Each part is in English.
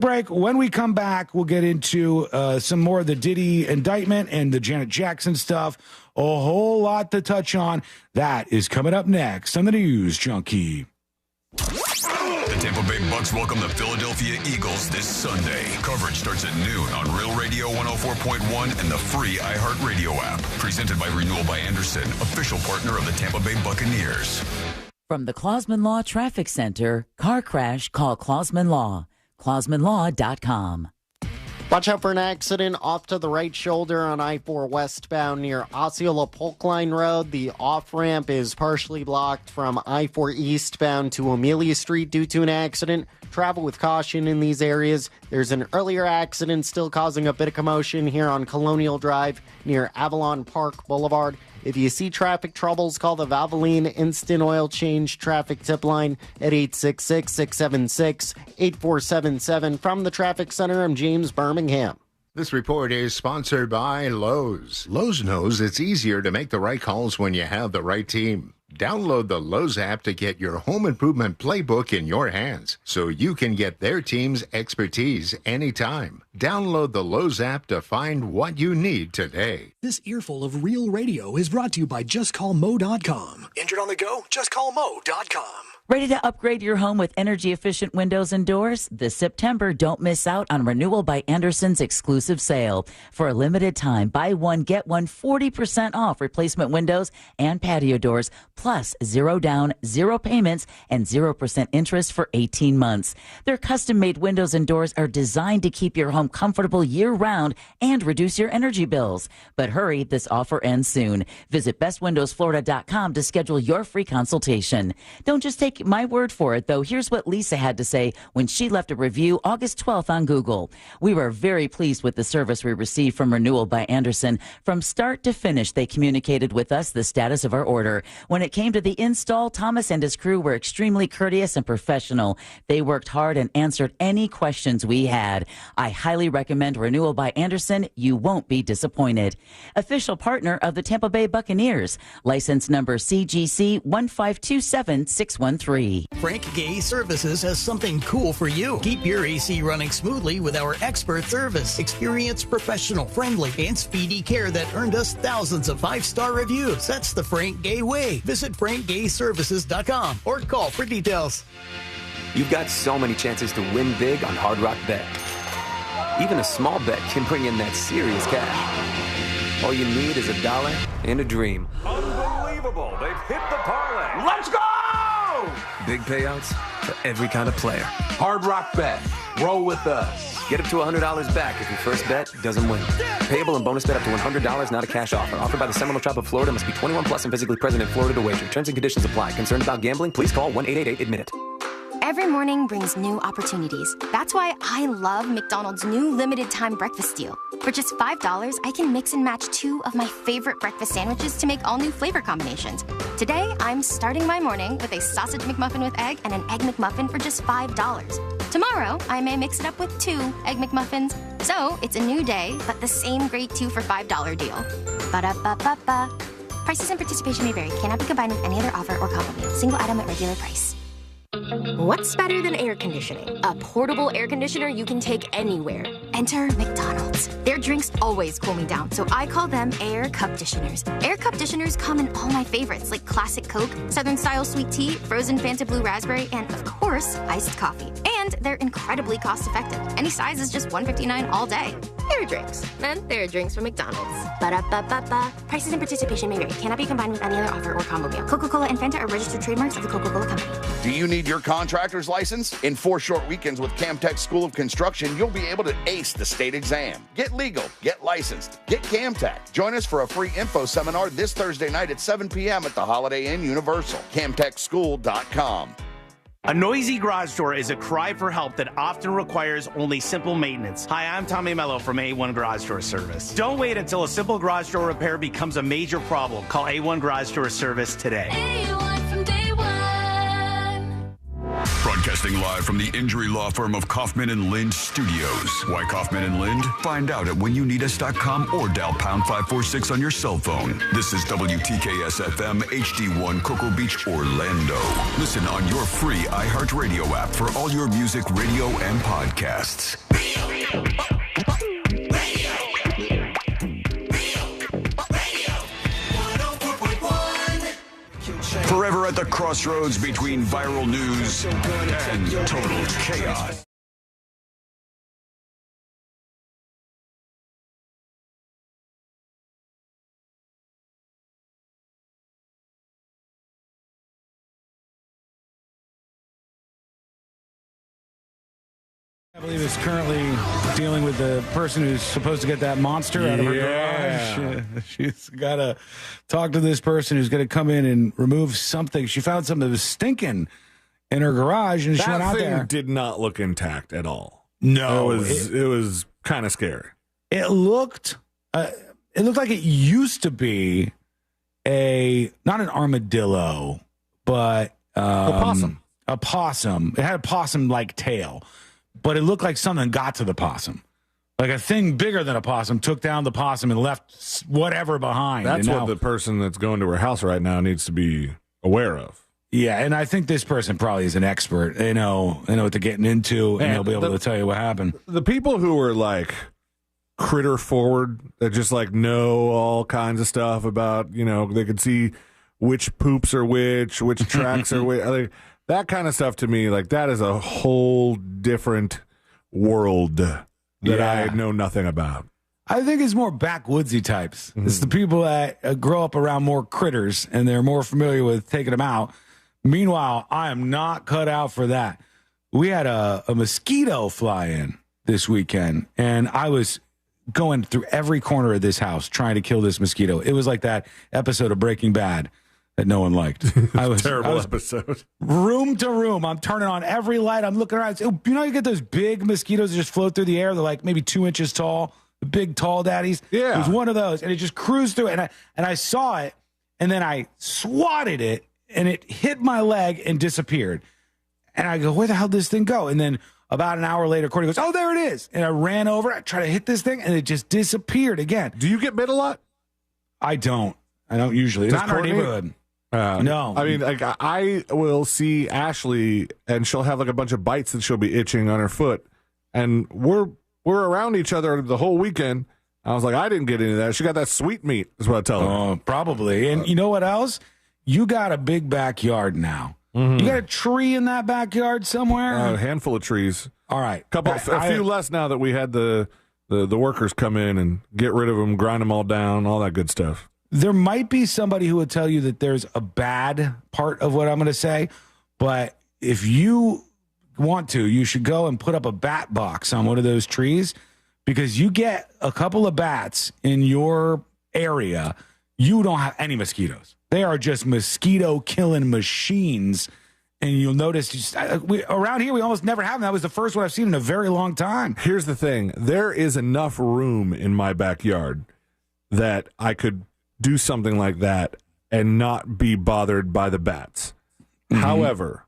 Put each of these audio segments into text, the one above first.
break. When we come back, we'll get into some more of the Diddy indictment and the Janet Jackson stuff. A whole lot to touch on. That is coming up next on the News Junkie. The Tampa Bay Bucks welcome the Philadelphia Eagles this Sunday. Coverage starts at noon on Real Radio 104.1 and the free iHeartRadio app. Presented by Renewal by Anderson, official partner of the Tampa Bay Buccaneers. From the Clausman Law Traffic Center, car crash, call Clausman Law. ClausmanLaw.com. Watch out for an accident off to the right shoulder on I-4 westbound near Osceola Polk Line Road. The off-ramp is partially blocked from I-4 eastbound to Amelia Street due to an accident. Travel with caution in these areas. There's an earlier accident still causing a bit of commotion here on Colonial Drive near Avalon Park Boulevard. If you see traffic troubles, call the Valvoline Instant Oil Change traffic tip line at 866-676-8477. From the Traffic Center, I'm James Birmingham. This report is sponsored by Lowe's. Lowe's knows it's easier to make the right calls when you have the right team. Download the Lowe's app to get your home improvement playbook in your hands so you can get their team's expertise anytime. Download the Lowe's app to find what you need today. This earful of real radio is brought to you by JustCallMo.com. Injured on the go? JustCallMo.com. Ready to upgrade your home with energy-efficient windows and doors? This September, don't miss out on Renewal by Anderson's exclusive sale. For a limited time, buy one, get one 40% off replacement windows and patio doors, plus 0 down, 0 payments, and 0% interest for 18 months. Their custom-made windows and doors are designed to keep your home comfortable year-round and reduce your energy bills. But hurry, this offer ends soon. Visit bestwindowsflorida.com to schedule your free consultation. Don't just take my word for it, though. Here's what Lisa had to say when she left a review August 12th on Google. We were very pleased with the service we received from Renewal by Anderson. From start to finish, they communicated with us the status of our order. When it came to the install, Thomas and his crew were extremely courteous and professional. They worked hard and answered any questions we had. I highly recommend Renewal by Anderson. You won't be disappointed. Official partner of the Tampa Bay Buccaneers. License number CGC 1527613. Frank Gay Services has something cool for you. Keep your AC running smoothly with our expert service. Experienced, professional, friendly, and speedy care that earned us thousands of 5-star reviews. That's the Frank Gay way. Visit frankgayservices.com or call for details. You've got so many chances to win big on Hard Rock Bet. Even a small bet can bring in that serious cash. All you need is $1 and a dream. Unbelievable. They've hit the parlay. Let's go! Big payouts for every kind of player. Hard Rock Bet. Roll with us. Get up to $100 back if your first bet doesn't win. Payable and bonus bet up to $100, not a cash offer. Offered by the Seminole Tribe of Florida. Must be 21 plus and physically present in Florida to wager. Terms and conditions apply. Concerned about gambling? Please call 1-888-ADMIT-IT. Every morning brings new opportunities. That's why I love McDonald's new limited-time breakfast deal. For just $5, I can mix and match 2 of my favorite breakfast sandwiches to make all new flavor combinations. Today, I'm starting my morning with a sausage McMuffin with egg and an egg McMuffin for just $5. Tomorrow, I may mix it up with 2 egg McMuffins. So, it's a new day, but the same great 2 for $5 deal. Ba-da-ba-ba-ba. Prices and participation may vary. Cannot be combined with any other offer or combo meal. Single item at regular price. What's better than air conditioning? A portable air conditioner you can take anywhere. Enter McDonald's. Their drinks always cool me down, so I call them Air Cup-ditioners. Air Cup-ditioners come in all my favorites, like classic Coke, Southern Style Sweet Tea, frozen Fanta Blue Raspberry, and, of course, iced coffee. And they're incredibly cost-effective. Any size is just $1.59 all day. Air drinks. And they're drinks from McDonald's. Ba-da-ba-ba-ba. Prices and participation may vary. Cannot be combined with any other offer or combo meal. Coca-Cola and Fanta are registered trademarks of the Coca-Cola Company. Do you need your contractor's license? In 4 short weekends with Camtech School of Construction, you'll be able to ace the state exam. Get legal, get licensed, get Camtech. Join us for a free info seminar this Thursday night at 7 p.m. at the Holiday Inn Universal. CamtechSchool.com. A noisy garage door is a cry for help that often requires only simple maintenance. Hi, I'm Tommy Mello from A1 Garage Door Service. Don't wait until a simple garage door repair becomes a major problem. Call A1 Garage Door Service today. Broadcasting Broadcasting live from the injury law firm of Kaufman and Lind Studios. Why Kaufman and Lind? Find out at whenyouneedus.com or dial pound 546 on your cell phone. This is WTKS FM HD1 Cocoa Beach, Orlando. Listen on your free iHeartRadio app for all your music, radio, and podcasts. Forever at the crossroads between viral news and total chaos. I believe is currently dealing with the person who's supposed to get that monster out of her garage. She's got to talk to this person who's going to come in and remove something. She found something that was stinking in her garage, and she went out there. That thing did not look intact at all. No, it was kind of scary. It looked like it used to be not an armadillo, but a possum. A possum. It had a possum-like tail. But it looked like something got to the possum. Like a thing bigger than a possum took down the possum and left whatever behind. That's what the person that's going to her house right now needs to be aware of. Yeah, and I think this person probably is an expert. They know what they're getting into, and they'll be able to tell you what happened. The people who are like critter forward, that just like know all kinds of stuff about, they could see which poops are which tracks are which. Like, that kind of stuff to me, like that is a whole different world that I know nothing about. I think it's more backwoodsy types. Mm-hmm. It's the people that grow up around more critters and they're more familiar with taking them out. Meanwhile, I am not cut out for that. We had a mosquito fly in this weekend, and I was going through every corner of this house trying to kill this mosquito. It was like that episode of Breaking Bad that no one liked. Terrible episode. Room to room. I'm turning on every light. I'm looking around. You get those big mosquitoes that just float through the air? They're like maybe 2 inches tall. The big tall daddies. Yeah. It was one of those, and it just cruised through it. And I saw it, and then I swatted it, and it hit my leg and disappeared. And I go, where the hell did this thing go? And then about an hour later, Courtney goes, oh, there it is. And I ran over. I tried to hit this thing, and it just disappeared again. Do you get bit a lot? I don't usually. Not in our neighborhood. No. I mean, like I will see Ashley, and she'll have like a bunch of bites that she'll be itching on her foot. And we're around each other the whole weekend. I was like, I didn't get any of that. She got that sweet meat, is what I tell her. Oh, probably. And you know what else? You got a big backyard now. Mm-hmm. You got a tree in that backyard somewhere? A handful of trees. All right. A few less now that we had the workers come in and get rid of them, grind them all down, all that good stuff. There might be somebody who would tell you that there's a bad part of what I'm going to say, but if you want to, you should go and put up a bat box on one of those trees, because you get a couple of bats in your area, you don't have any mosquitoes. They are just mosquito killing machines. And you'll notice around here, we almost never have them. That was the first one I've seen in a very long time. Here's the thing. There is enough room in my backyard that I could do something like that and not be bothered by the bats. Mm-hmm. However,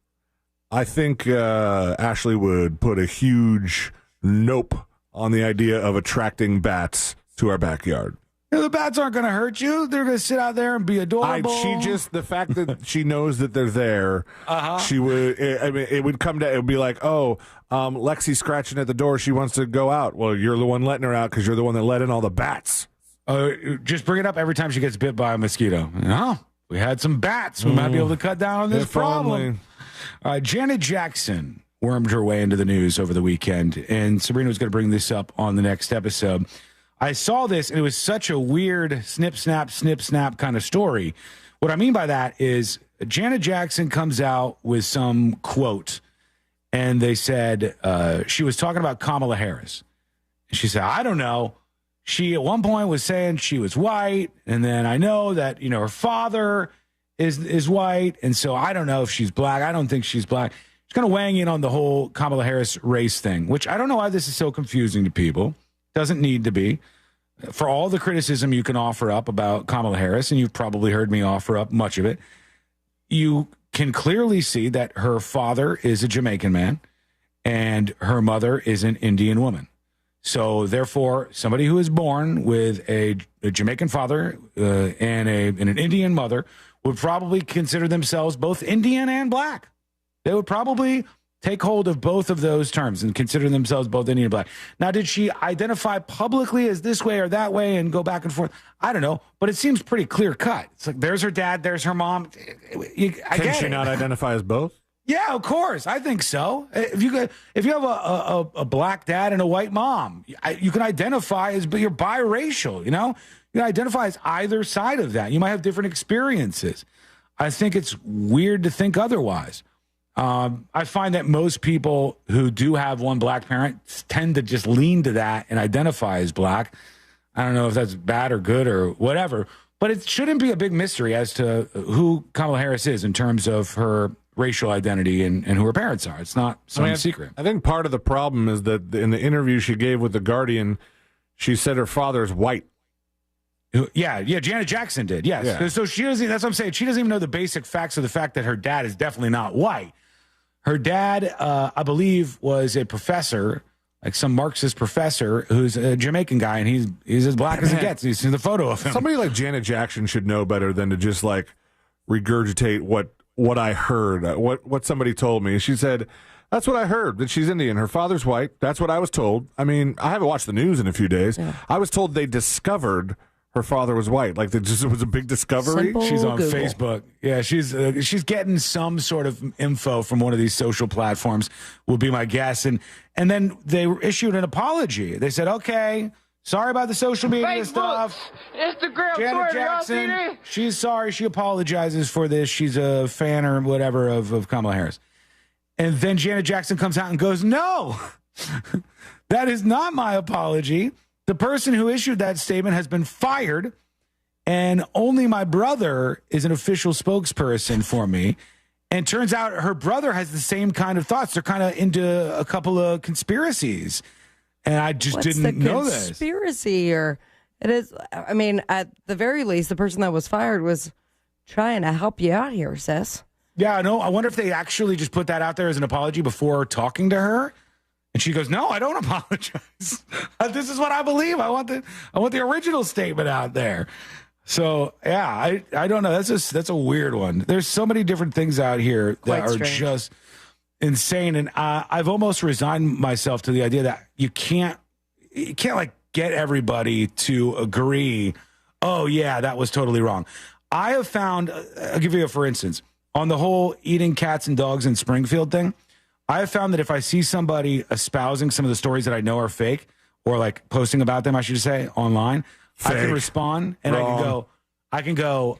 I think Ashley would put a huge nope on the idea of attracting bats to our backyard. The bats aren't going to hurt you. They're going to sit out there and be adorable. The fact that she knows that they're there, she would, it would come to, it would be like, Lexi's scratching at the door. She wants to go out. Well, you're the one letting her out because you're the one that let in all the bats. Just bring it up every time she gets bit by a mosquito. We had some bats. We might be able to cut down on this problem. Janet Jackson wormed her way into the news over the weekend, and Sabrina was going to bring this up on the next episode. I saw this, and it was such a weird snip, snap kind of story. What I mean by that is Janet Jackson comes out with some quote, and they said she was talking about Kamala Harris. She said, I don't know. She at one point was saying she was white, and then I know that, her father is white, and so I don't know if she's black. I don't think she's black. She's kind of weighing in on the whole Kamala Harris race thing, which I don't know why this is so confusing to people. Doesn't need to be. For all the criticism you can offer up about Kamala Harris, and you've probably heard me offer up much of it, you can clearly see that her father is a Jamaican man and her mother is an Indian woman. So therefore, somebody who is born with a Jamaican father and an Indian mother would probably consider themselves both Indian and black. They would probably take hold of both of those terms and consider themselves both Indian and black. Now, did she identify publicly as this way or that way and go back and forth? I don't know, but it seems pretty clear cut. It's like, there's her dad, there's her mom. Can she not identify as both? Yeah, of course. I think so. If you have a black dad and a white mom, you can identify as, but you're biracial, you know? You can identify as either side of that. You might have different experiences. I think it's weird to think otherwise. I find that most people who do have one black parent tend to just lean to that and identify as black. I don't know if that's bad or good or whatever, but it shouldn't be a big mystery as to who Kamala Harris is in terms of her racial identity and who her parents are. It's not some secret. I think part of the problem is that in the interview she gave with The Guardian, she said her father's white. Yeah, Janet Jackson did, yes. Yeah. So she doesn't, that's what I'm saying. She doesn't even know the basic facts of the fact that her dad is definitely not white. Her dad, I believe, was a professor, like some Marxist professor, who's a Jamaican guy, and he's as black as it gets. He's in the photo of him. Somebody like Janet Jackson should know better than to just like regurgitate what I heard, what somebody told me. She said, that's what I heard, that she's Indian. Her father's white. That's what I was told. I mean, I haven't watched the news in a few days. Yeah. I was told they discovered her father was white. Like, it was a big discovery. Simple she's on Google. Facebook. Yeah, she's getting some sort of info from one of these social platforms, would be my guess. And then they issued an apology. They said, okay, sorry about the social media Facebook, stuff. Instagram, Janet Jackson, she's sorry. She apologizes for this. She's a fan or whatever of Kamala Harris. And then Janet Jackson comes out and goes, no, that is not my apology. The person who issued that statement has been fired, and only my brother is an official spokesperson for me. And turns out her brother has the same kind of thoughts. They're kind of into a couple of conspiracies. And I just didn't know this. Conspiracy, or it is, I mean, at the very least, the person that was fired was trying to help you out here, sis. Yeah, no, I wonder if they actually just put that out there as an apology before talking to her. And she goes, no, I don't apologize. This is what I believe. I want the original statement out there. So, yeah, I don't know. That's a weird one. There's so many different things out here that are just insane. And I've almost resigned myself to the idea that you can't like get everybody to agree, oh, yeah, that was totally wrong. I have found, I'll give you a for instance, on the whole eating cats and dogs in Springfield thing, I have found that if I see somebody espousing some of the stories that I know are fake, or like posting about them, I should say, online, fake. I can respond and wrong. I can go,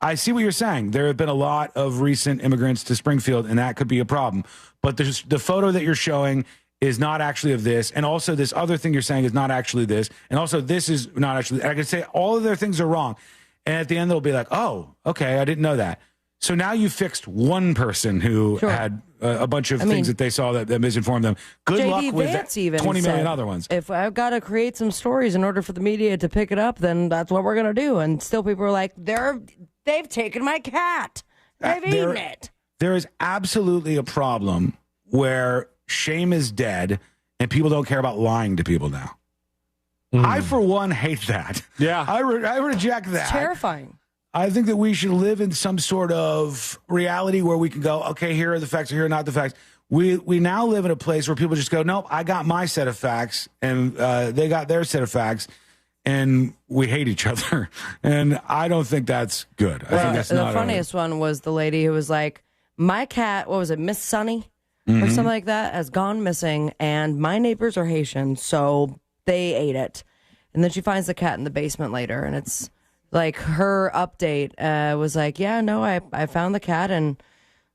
I see what you're saying. There have been a lot of recent immigrants to Springfield, and that could be a problem. But the photo that you're showing is not actually of this, and also this other thing you're saying is not actually this, and also this is not actually, and I can say all of their things are wrong. And at the end, they'll be like, oh, okay, I didn't know that. So now you fixed one person who had a bunch of things that they saw that misinformed them. Good luck with 20 million other ones. If I've got to create some stories in order for the media to pick it up, then that's what we're going to do. And still people are like, they've taken my cat. They've eaten it. There is absolutely a problem where shame is dead and people don't care about lying to people now. I, for one, hate that. Yeah. I reject that. It's terrifying. I think that we should live in some sort of reality where we can go, okay, here are the facts, here are not the facts. We now live in a place where people just go, nope, I got my set of facts, and they got their set of facts, and we hate each other. And I don't think that's good. I think that's not. The funniest one was the lady who was like, my cat, what was it, Miss Sunny? Or something like that, has gone missing, and my neighbors are Haitian, so they ate it. And then she finds the cat in the basement later, and it's like her update was like, yeah, no, I found the cat, and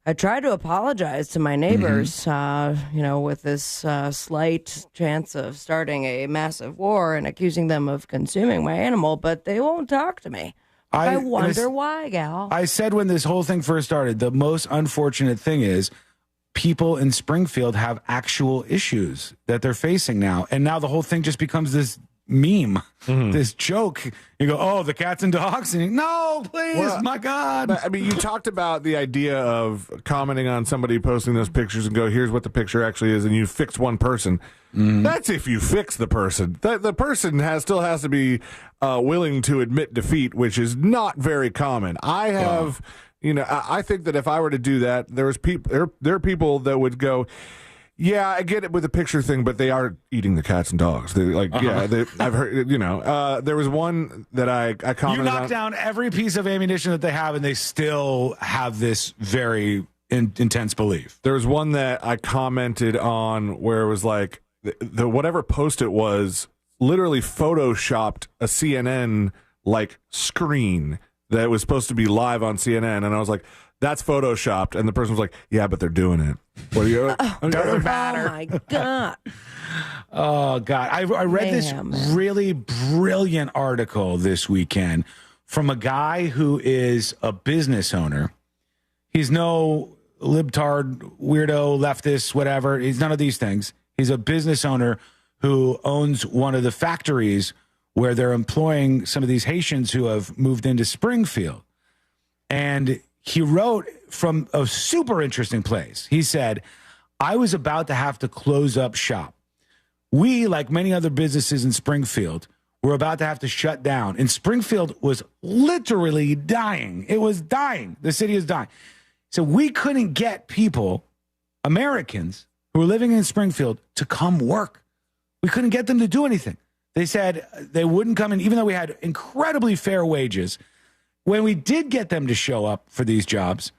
I tried to apologize to my neighbors, with this slight chance of starting a massive war and accusing them of consuming my animal, but they won't talk to me. I wonder why, gal. I said when this whole thing first started, the most unfortunate thing is people in Springfield have actual issues that they're facing now. And now the whole thing just becomes this meme, this joke. You go, oh, the cats and dogs? And no, please, Well, my God. I mean, you talked about the idea of commenting on somebody posting those pictures and go, here's what the picture actually is, and you fix one person. That's if you fix the person. The person still has to be willing to admit defeat, which is not very common. I have, I think that if I were to do that, there are people that would go, yeah, I get it with the picture thing, but they are eating the cats and dogs. They're like, I've heard, there was one that I commented You knock down every piece of ammunition that they have, and they still have this very intense belief. There was one that I commented on where it was like, the whatever post it was literally photoshopped a CNN like screen that was supposed to be live on CNN, and I was like, that's photoshopped, and the person was like, yeah, but they're doing it. What do you doesn't matter. Oh my God. Oh God. I read this really brilliant article this weekend from a guy who is a business owner. He's no libtard, weirdo, leftist, whatever. He's none of these things. He's a business owner who owns one of the factories where they're employing some of these Haitians who have moved into Springfield. And he wrote from a super interesting place. He said, I was about to have to close up shop. We, like many other businesses in Springfield, were about to have to shut down. And Springfield was literally dying. It was dying. The city is dying. So we couldn't get people, Americans, who were living in Springfield to come work. We couldn't get them to do anything. They said they wouldn't come in, even though we had incredibly fair wages. When we did get them to show up for these jobs,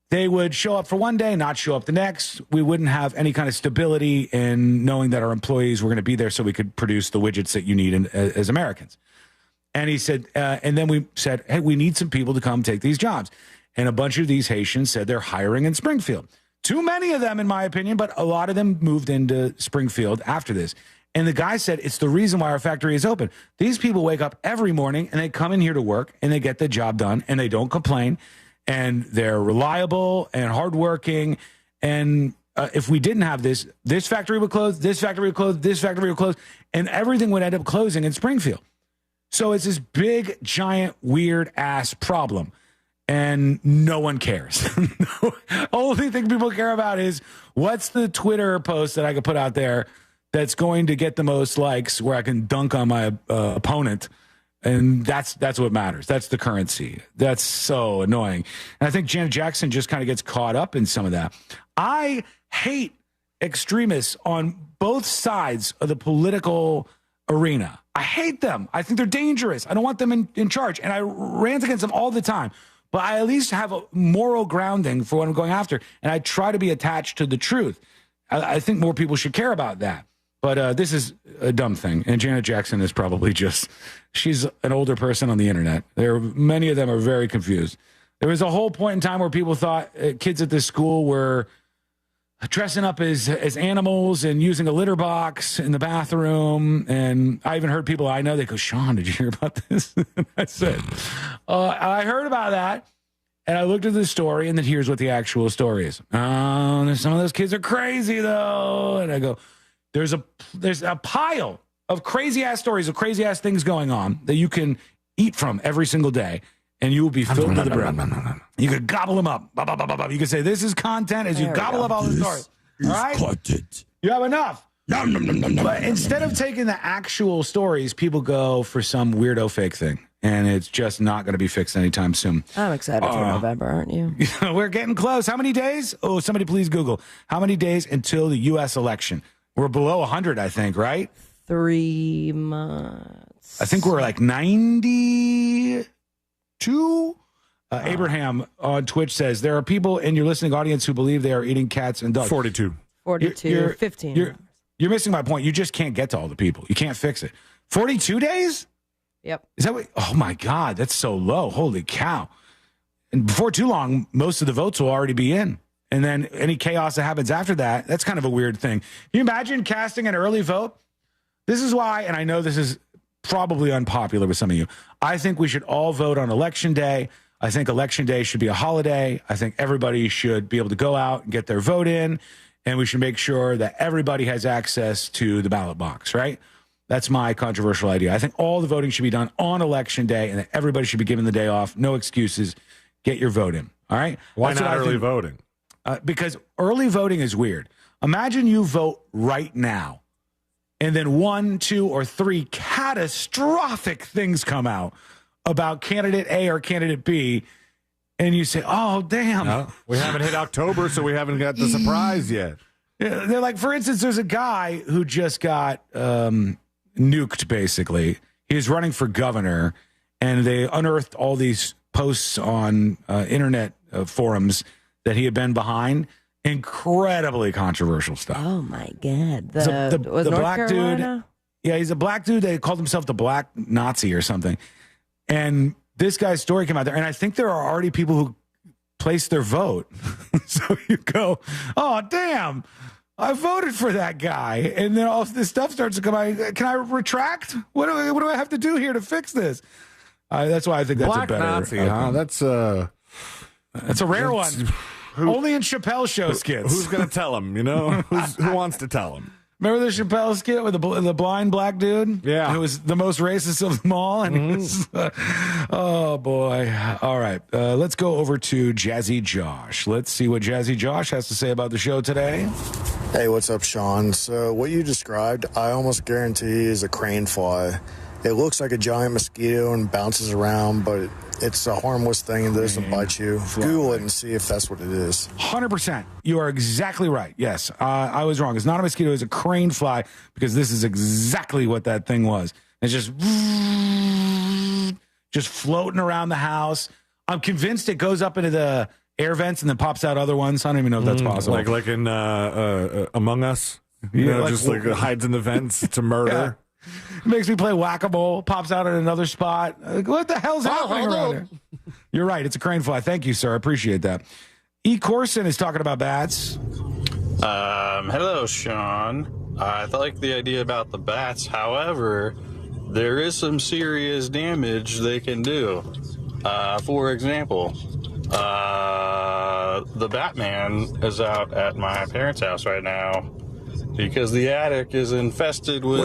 they would show up for one day, not show up the next. We wouldn't have any kind of stability in knowing that our employees were going to be there so we could produce the widgets that you need as Americans. And he said, and then we said, hey, we need some people to come take these jobs. And a bunch of these Haitians said they're hiring in Springfield. Too many of them, in my opinion, but a lot of them moved into Springfield after this. And the guy said, it's the reason why our factory is open. These people wake up every morning and they come in here to work and they get the job done and they don't complain and they're reliable and hardworking. And if we didn't have this factory would close, this factory would close, this factory would close, and everything would end up closing in Springfield. So it's this big, giant, weird ass problem. And no one cares. Only thing people care about is what's the Twitter post that I could put out there that's going to get the most likes where I can dunk on my opponent. And that's what matters. That's the currency. That's so annoying. And I think Janet Jackson just kind of gets caught up in some of that. I hate extremists on both sides of the political arena. I hate them. I think they're dangerous. I don't want them in charge. And I rant against them all the time. But I at least have a moral grounding for what I'm going after. And I try to be attached to the truth. I think more people should care about that. But this is a dumb thing. And Janet Jackson is probably she's an older person on the internet. Many of them are very confused. There was a whole point in time where people thought kids at this school were dressing up as animals and using a litter box in the bathroom. And I even heard people I know, they go, Sean, did you hear about this? And I said, I heard about that. And I looked at the story, and then here's what the actual story is. Some of those kids are crazy, though. And I go, there's a pile of crazy-ass stories of crazy-ass things going on that you can eat from every single day, and you will be filled to the brim. You could gobble them up. You could say, this is content as you gobble up all the stories. All right? Content. You have enough. But instead of taking the actual stories, people go for some weirdo fake thing. And it's just not going to be fixed anytime soon. I'm excited for November, aren't you? We're getting close. How many days? Oh, somebody please Google. How many days until the U.S. election? We're below 100, I think, right? 3 months. I think we're like 92. Abraham on Twitch says, there are people in your listening audience who believe they are eating cats and dogs. 42. 15. You're missing my point. You just can't get to all the people. You can't fix it. 42 days? Yep. Is that what? Oh, my God. That's so low. Holy cow. And before too long, most of the votes will already be in. And then any chaos that happens after that, that's kind of a weird thing. Can you imagine casting an early vote? This is why, and I know this is probably unpopular with some of you, I think we should all vote on Election Day. I think Election Day should be a holiday. I think everybody should be able to go out and get their vote in. And we should make sure that everybody has access to the ballot box, right? That's my controversial idea. I think all the voting should be done on election day, and that everybody should be given the day off. No excuses. Get your vote in. All right? Why not early voting? Because early voting is weird. Imagine you vote right now, and then 1, 2, or 3 catastrophic things come out about candidate A or candidate B, and you say, oh, damn. No, we haven't hit October, so we haven't got the surprise yet. Yeah, they're like, for instance, there's a guy who just got nuked, basically. He was running for governor, and they unearthed all these posts on internet forums that he had been behind. Incredibly controversial stuff. Oh, my God. Was the North black Carolina? Dude. Yeah, he's a black dude. They called himself the Black Nazi or something. And this guy's story came out there. And I think there are already people who placed their vote. So you go, oh, damn, I voted for that guy. And then all this stuff starts to come out. Can I retract? What do I have to do here to fix this? That's why I think that's Black a better Nazi, huh? That's a rare one. Only in Chappelle show skits. Who's going to tell him, you know? Who wants to tell him? Remember the Chappelle skit with the blind black dude? Yeah. Who was the most racist of them all? And he was, oh, boy. All right. Let's go over to Jazzy Josh. Let's see what Jazzy Josh has to say about the show today. Hey, what's up, Sean? So what you described, I almost guarantee is a crane fly. It looks like a giant mosquito and bounces around, but it's a harmless thing and doesn't bite you. Google it and see if that's what it is. 100%. You are exactly right. Yes, I was wrong. It's not a mosquito. It's a crane fly, because this is exactly what that thing was. It's just floating around the house. I'm convinced it goes up into the air vents and then pops out other ones. I don't even know if that's possible. Like in Among Us? You know, just like hides in the vents to murder. Yeah. Makes me play whack-a-mole, pops out at another spot. Like, what the hell's happening around here? You're right. It's a crane fly. Thank you, sir. I appreciate that. E. Corson is talking about bats. Hello, Sean. I like the idea about the bats. However, there is some serious damage they can do. For example, the Batman is out at my parents' house right now, because the attic is infested with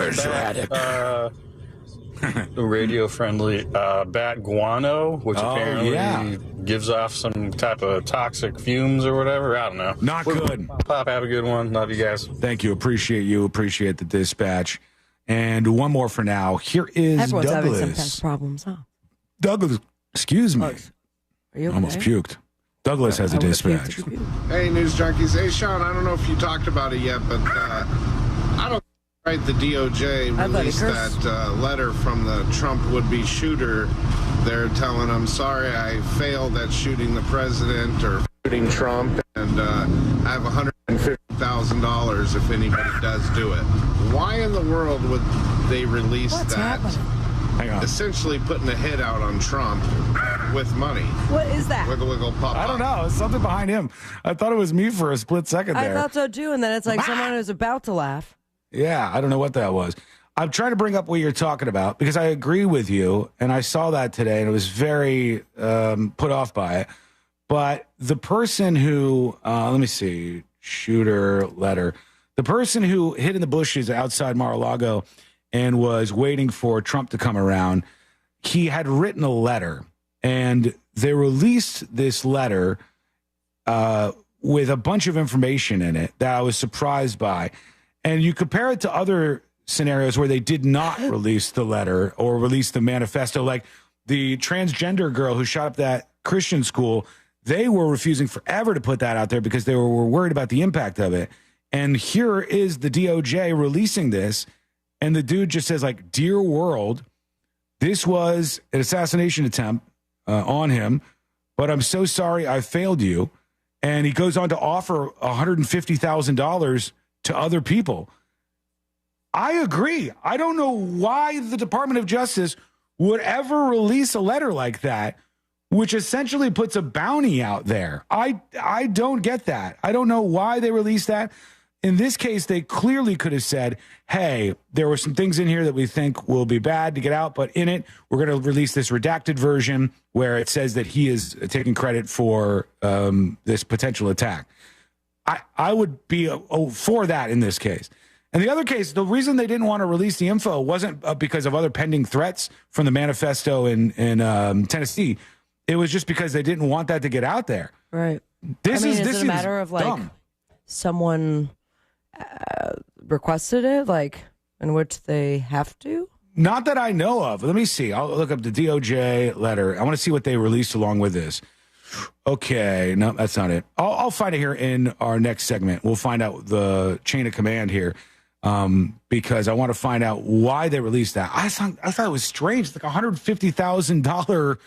radio-friendly bat guano, which apparently gives off some type of toxic fumes or whatever. I don't know. Not good. Pop, have a good one. Love you guys. Thank you. Appreciate you. Appreciate the dispatch. And one more for now. Here is Everyone's Douglas. having some pest problems, huh? Douglas, excuse me. Are you okay? Almost puked. Douglas has a dispatch. Hey, News Junkies. Hey, Sean, I don't know if you talked about it yet, but I don't right. The DOJ released that letter from the Trump would-be shooter. They're telling him, sorry, I failed at shooting the president or shooting Trump, and I have $150,000 if anybody does do it. Why in the world would they release that? Hang on. Essentially putting a hit out on Trump with money. What is that? Wiggle, wiggle, pop, I don't know. It's something behind him. I thought it was me for a split second there. I thought so too, and then it's like someone who's about to laugh. Yeah, I don't know what that was. I'm trying to bring up what you're talking about because I agree with you, and I saw that today, and it was very put off by it. But the person who, let me see, shooter letter, the person who hid in the bushes outside Mar-a-Lago and was waiting for Trump to come around, he had written a letter, and they released this letter with a bunch of information in it that I was surprised by. And you compare it to other scenarios where they did not release the letter or release the manifesto, like the transgender girl who shot up that Christian school. They were refusing forever to put that out there because they were worried about the impact of it. And here is the DOJ releasing this, and the dude just says, like, "Dear world, this was an assassination attempt on him, but I'm so sorry I failed you." And he goes on to offer $150,000 to other people. I agree. I don't know why the Department of Justice would ever release a letter like that, which essentially puts a bounty out there. I don't get that. I don't know why they released that. In this case, they clearly could have said, hey, there were some things in here that we think will be bad to get out, but in it, we're going to release this redacted version where it says that he is taking credit for this potential attack. I would be for that in this case. And the other case, the reason they didn't want to release the info wasn't because of other pending threats from the manifesto in Tennessee. It was just because they didn't want that to get out there. Right. This is is it a matter of like dumb. someone requested it, like in which they have to? Not that I know of. Let me see. I'll look up the DOJ letter. I want to see what they released along with this. Okay, no, that's not it. I'll find it here in our next segment. We'll find out the chain of command here, because I want to find out why they released that. I thought it was strange. It's like $150,000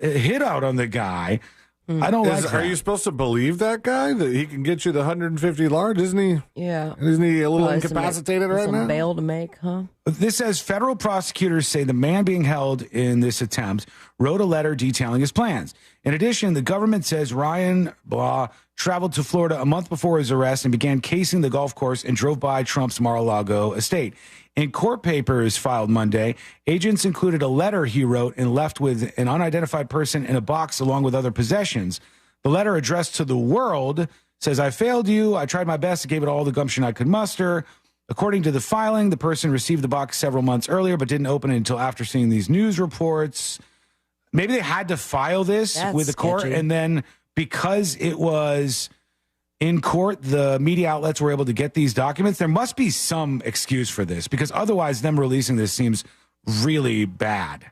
hit out on the guy. I don't like that. Are you supposed to believe that guy that he can get you the 150 large? Isn't he? Yeah. Isn't he a little Probably incapacitated right some now? bail to make, huh? This says federal prosecutors say the man being held in this attempt wrote a letter detailing his plans. In addition, the government says Ryan Blah traveled to Florida a month before his arrest and began casing the golf course and drove by Trump's Mar-a-Lago estate. In court papers filed Monday, agents included a letter he wrote and left with an unidentified person in a box along with other possessions. The letter addressed to the world says, "I failed you. I tried my best. I gave it all the gumption I could muster." According to the filing, the person received the box several months earlier but didn't open it until after seeing these news reports. Maybe they had to file this with the court, and then because it was in court, the media outlets were able to get these documents. There must be some excuse for this, because otherwise them releasing this seems really bad.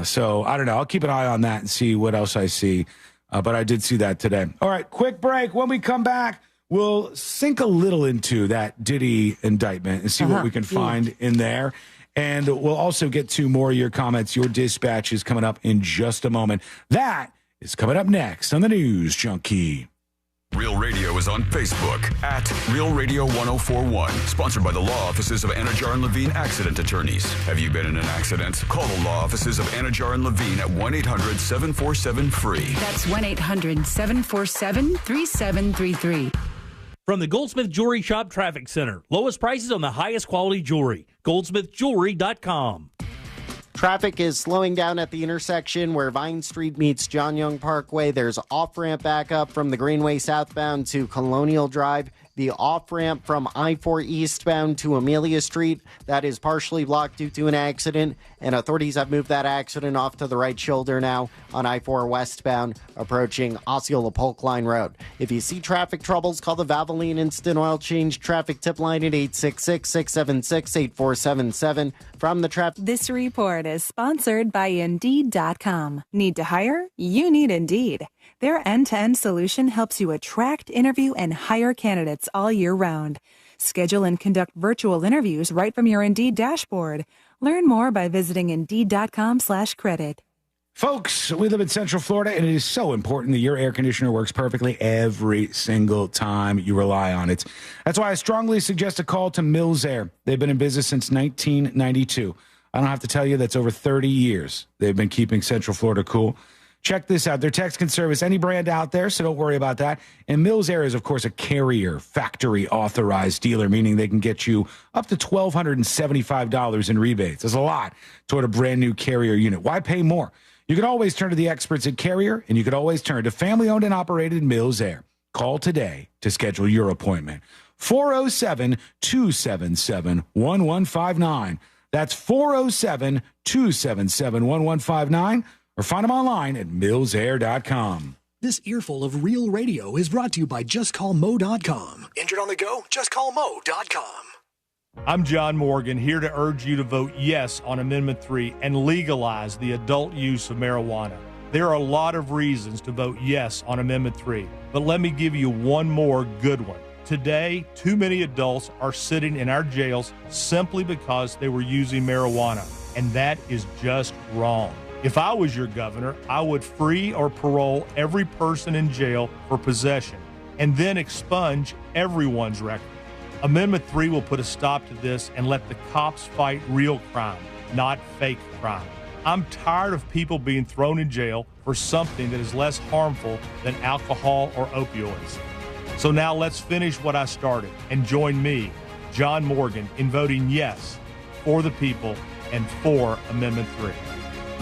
So I don't know. I'll keep an eye on that and see what else I see. But I did see that today. All right, quick break. When we come back, we'll sink a little into that Diddy indictment and see what we can find in there. And we'll also get to more of your comments, your dispatches coming up in just a moment. That is coming up next on the News Junkie. Real Radio is on Facebook at Real Radio 1041. Sponsored by the law offices of Anajar and Levine Accident Attorneys. Have you been in an accident? Call the law offices of Anajar and Levine at 1-800-747-FREE. That's 1-800-747-3733. From the Goldsmith Jewelry Shop Traffic Center. Lowest prices on the highest quality jewelry. GoldsmithJewelry.com. Traffic is slowing down at the intersection where Vine Street meets John Young Parkway. There's off-ramp backup from the Greenway southbound to Colonial Drive. The off-ramp from I-4 eastbound to Amelia Street, that is partially blocked due to an accident, and authorities have moved that accident off to the right shoulder now on I-4 westbound, approaching Osceola Polk Line Road. If you see traffic troubles, call the Valvoline Instant Oil Change traffic tip line at 866-676-8477. From the traffic. This report is sponsored by Indeed.com. Need to hire? You need Indeed. Their end-to-end solution helps you attract, interview, and hire candidates all year round. Schedule and conduct virtual interviews right from your Indeed dashboard. Learn more by visiting Indeed.com/credit. Folks, we live in Central Florida, and it is so important that your air conditioner works perfectly every single time you rely on it. That's why I strongly suggest a call to Mills Air. They've been in business since 1992. I don't have to tell you, that's over 30 years they've been keeping Central Florida cool. Check this out. Their techs can service any brand out there, so don't worry about that. And Mills Air is, of course, a carrier factory authorized dealer, meaning they can get you up to $1,275 in rebates. That's a lot toward a brand new carrier unit. Why pay more? You can always turn to the experts at Carrier, and you can always turn to family-owned and operated Mills Air. Call today to schedule your appointment. 407-277-1159. That's 407-277-1159. Or find them online at millsair.com. This earful of Real Radio is brought to you by JustCallMo.com. Injured on the go? JustCallMo.com. I'm John Morgan, here to urge you to vote yes on Amendment 3 and legalize the adult use of marijuana. There are a lot of reasons to vote yes on Amendment 3, but let me give you one more good one. Today, too many adults are sitting in our jails simply because they were using marijuana, and that is just wrong. If I was your governor, I would free or parole every person in jail for possession and then expunge everyone's record. Amendment 3 will put a stop to this and let the cops fight real crime, not fake crime. I'm tired of people being thrown in jail for something that is less harmful than alcohol or opioids. So now let's finish what I started and join me, John Morgan, in voting yes for the people and for Amendment 3.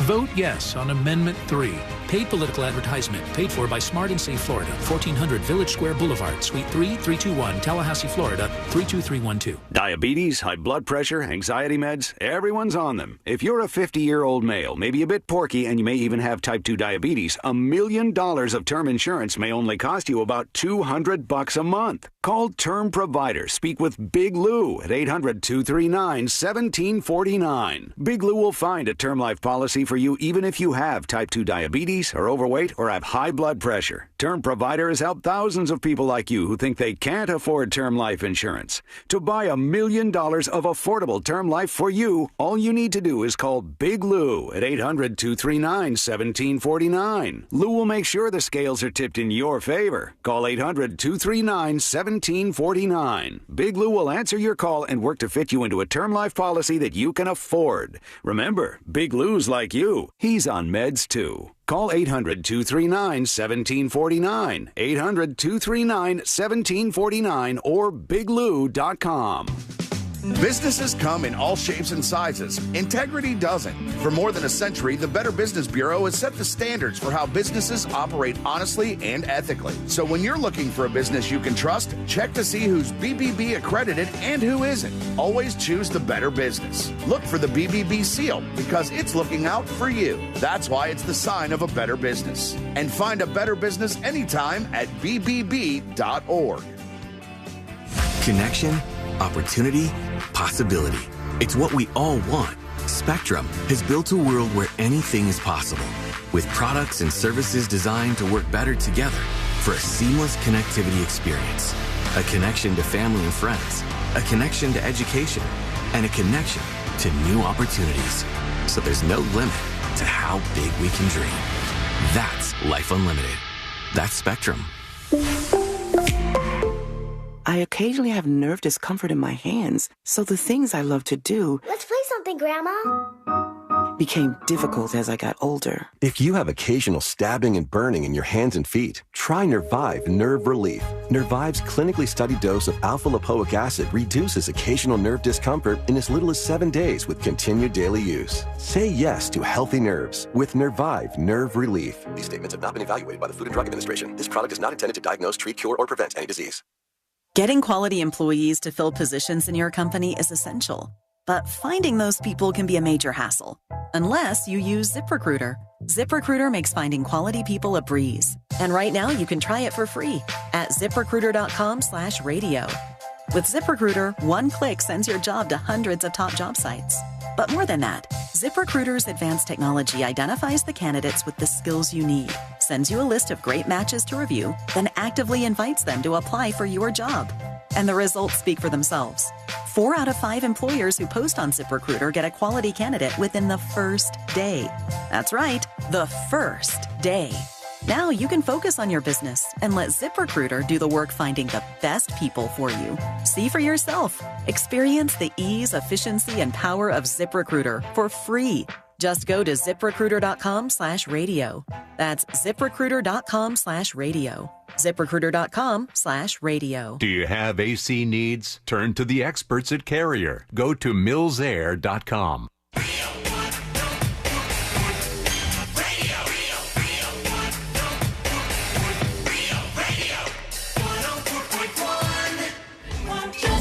Vote yes on Amendment 3. Paid political advertisement. Paid for by Smart and Safe Florida. 1400 Village Square Boulevard, Suite 3, 321, Tallahassee, Florida, 32312. Diabetes, high blood pressure, anxiety meds, everyone's on them. If you're a 50-year-old male, maybe a bit porky, and you may even have type 2 diabetes, $1 million of term insurance may only cost you about $200 a month. Call Term Provider. Speak with Big Lou at 800-239-1749. Big Lou will find a term life policy for you even if you have type 2 diabetes, are overweight, or have high blood pressure. Term Provider has helped thousands of people like you who think they can't afford term life insurance. To buy $1 million of affordable term life for you, all you need to do is call Big Lou at 800-239-1749. Lou will make sure the scales are tipped in your favor. Call 800-239-1749. Big Lou will answer your call and work to fit you into a term life policy that you can afford. Remember, Big Lou's like you. He's on meds too. Call 800-239-1749, 800-239-1749, or biglou.com. Businesses come in all shapes and sizes. Integrity doesn't. For more than a century, the Better Business Bureau has set the standards for how businesses operate honestly and ethically. So when you're looking for a business you can trust, check to see who's BBB accredited and who isn't. Always choose the Better Business. Look for the BBB seal because it's looking out for you. That's why it's the sign of a better business. And find a better business anytime at bbb.org. Connection, opportunity, possibility. It's what we all want. Spectrum has built a world where anything is possible, with products and services designed to work better together for a seamless connectivity experience. A connection to family and friends, a connection to education, and a connection to new opportunities. So there's no limit to how big we can dream. That's Life Unlimited. That's Spectrum. I occasionally have nerve discomfort in my hands, so the things I love to do... Let's play something, Grandma. ...became difficult as I got older. If you have occasional stabbing and burning in your hands and feet, try Nervive Nerve Relief. Nervive's clinically studied dose of alpha-lipoic acid reduces occasional nerve discomfort in as little as 7 days with continued daily use. Say yes to healthy nerves with Nervive Nerve Relief. These statements have not been evaluated by the Food and Drug Administration. This product is not intended to diagnose, treat, cure, or prevent any disease. Getting quality employees to fill positions in your company is essential, but finding those people can be a major hassle, unless you use ZipRecruiter. ZipRecruiter makes finding quality people a breeze. And right now you can try it for free at ZipRecruiter.com/radio. With ZipRecruiter, one click sends your job to hundreds of top job sites. But more than that, ZipRecruiter's advanced technology identifies the candidates with the skills you need, sends you a list of great matches to review, then actively invites them to apply for your job. And the results speak for themselves. 4 out of 5 employers who post on ZipRecruiter get a quality candidate within the first day. That's right, the first day. Now you can focus on your business and let ZipRecruiter do the work finding the best people for you. See for yourself. Experience the ease, efficiency, and power of ZipRecruiter for free. Just go to ZipRecruiter.com/radio. That's ZipRecruiter.com/radio. ZipRecruiter.com/radio. Do you have AC needs? Turn to the experts at Carrier. Go to millsair.com.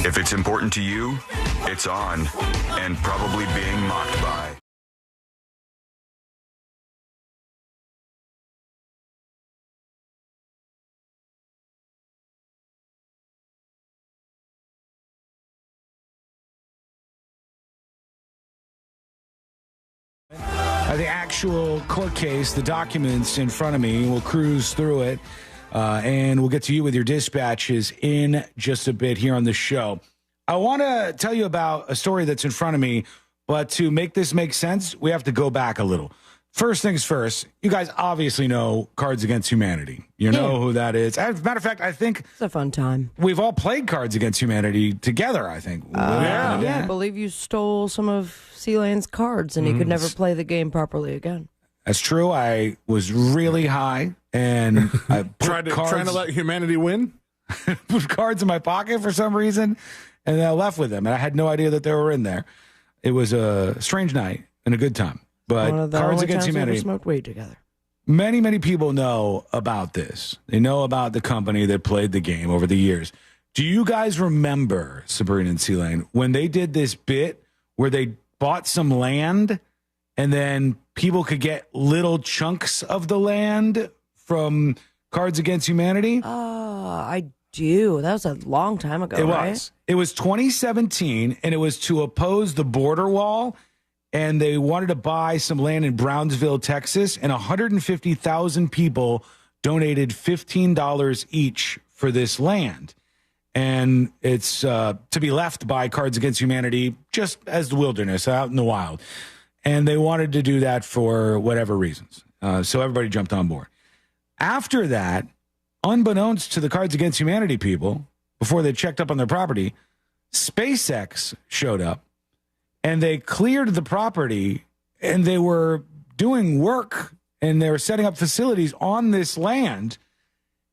If it's important to you, it's on and probably being mocked by. The actual court case, the documents in front of me, we'll cruise through it. And we'll get to you with your dispatches in just a bit here on the show. I want to tell you about a story that's in front of me, but to make this make sense, we have to go back a little. First things first, you guys obviously know Cards Against Humanity. You know who that is. As a matter of fact, I think it's a fun time. We've all played Cards Against Humanity together, I think. Yeah, I believe you stole some of Sealand's cards and he could never play the game properly again. That's true. I was really high and I trying to let humanity win. Put cards in my pocket for some reason, and I left with them. And I had no idea that they were in there. It was a strange night and a good time. But One of the Cards only Against times we ever Humanity, smoked weed together. many, many people know about this. They know about the company that played the game over the years. Do you guys remember, Sabrina and C-Lane, when they did this bit where they bought some land and then people could get little chunks of the land from Cards Against Humanity? Oh, I do. That was a long time ago, right? It was 2017, and it was to oppose the border wall, and they wanted to buy some land in Brownsville, Texas, and 150,000 people donated $15 each for this land. And it's to be left by Cards Against Humanity just as the wilderness out in the wild. And they wanted to do that for whatever reasons. So everybody jumped on board. After that, unbeknownst to the Cards Against Humanity people, before they checked up on their property, SpaceX showed up and they cleared the property and they were doing work and they were setting up facilities on this land.